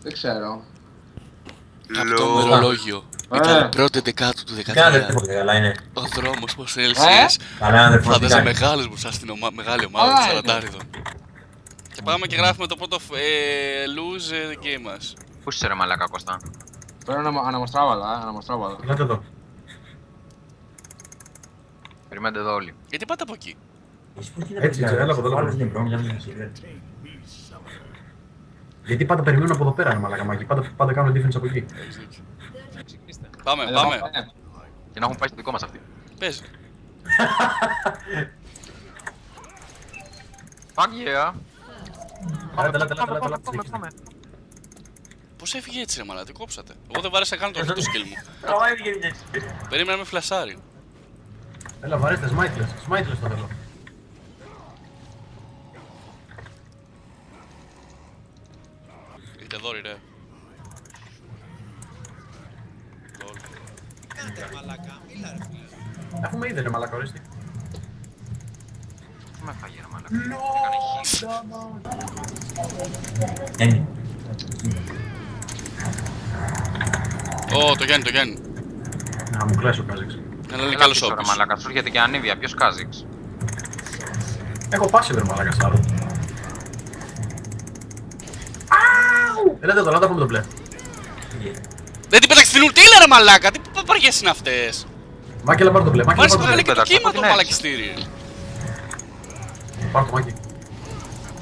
Δεν ξέρω. Από το μερολόγιο. Ήταν πρώτη δεκάτου του 13. Κάνετε πολύ καλά είναι. Ο δρόμος πως έλσιες. Καλά αδερφός, τι Φάνταζα κάνει. μεγάλος μπροστά στην μεγάλη ομάδα των Σαραντάριδων. Και πάμε και γράφουμε το πρώτο lose game μας. Πού είσαι ρε μαλάκα Κώστα. Πρέπει να αναμοστράβαλα, αναμοστράβαλα. Ελάτε εδώ. Περιμένετε εδώ όλοι. Γιατί πάτε από εκεί. Έτσι, έλα από εδώ. Γιατί πάντα περιμένουν από εδώ πέρα, ρε μαλάκα μάκι. Πάντα κάνουν defense από εκεί. Πάμε, Έλα, πάμε. Και να έχουν πάει στο δικό μας αυτοί. Παίζει. Fuck yeah. Έλα. Πώς έφυγε έτσι ρε μαλά, τι κόψατε. Εγώ δεν βάρεσα καν το skill μου. Περίμενα να με φλασάρει. Έλα, βαρέστε, σμάιτλες. Σμάιτλες το θέλω. Είτε δόρυ ρε. Αφού με είδε, ρε μαλάκα, ορίστε. Πού με φάγε ρε μαλάκα. Ω, το Γιάννη, το Γιάννη. Να μου κλέσει ο Κάζιξ. Ένα λέει Έλα καλός πίσω ρε όπλος. μαλάκα. Σου έρχεται και ανήβια. Ποιος Κάζιξ. Έχω πάσει, ρε μαλάκα, σ' Ελάτε εδώ, ελάτε από το μπλε. Δεν την πέταξε στην ουλτήλα ρε μαλάκα, τι παπαριές είναι αυτές. Μάκι, έλα πάρ' το μπλε. Μάκι, Μ' άρεσε που έλα έκανε πάρ' και το πέταξα, κύμα πού το την μαλακιστήρι. το Μάκι.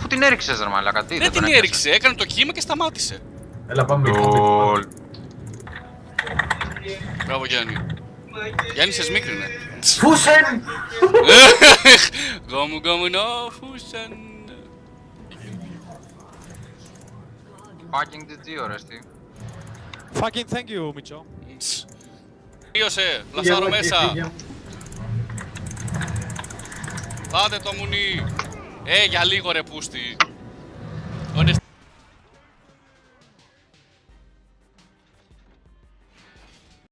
Πού την έριξες ρε μαλάκα. Τι Δεν την τον έριξε, έκανε το κύμα και σταμάτησε. Έλα, πάμε. Λολ. Μπράβο Γιάννη. Γιάννη σε σμίκρινε. Φούσεν! Γκόμου γκόμου νο φούσαν. Fucking GG ωρέστη. Fucking thank you, Micho. Τελείωσε, πλασάρω μέσα. Πάτε το μουνί. Για λίγο ρε πούστη.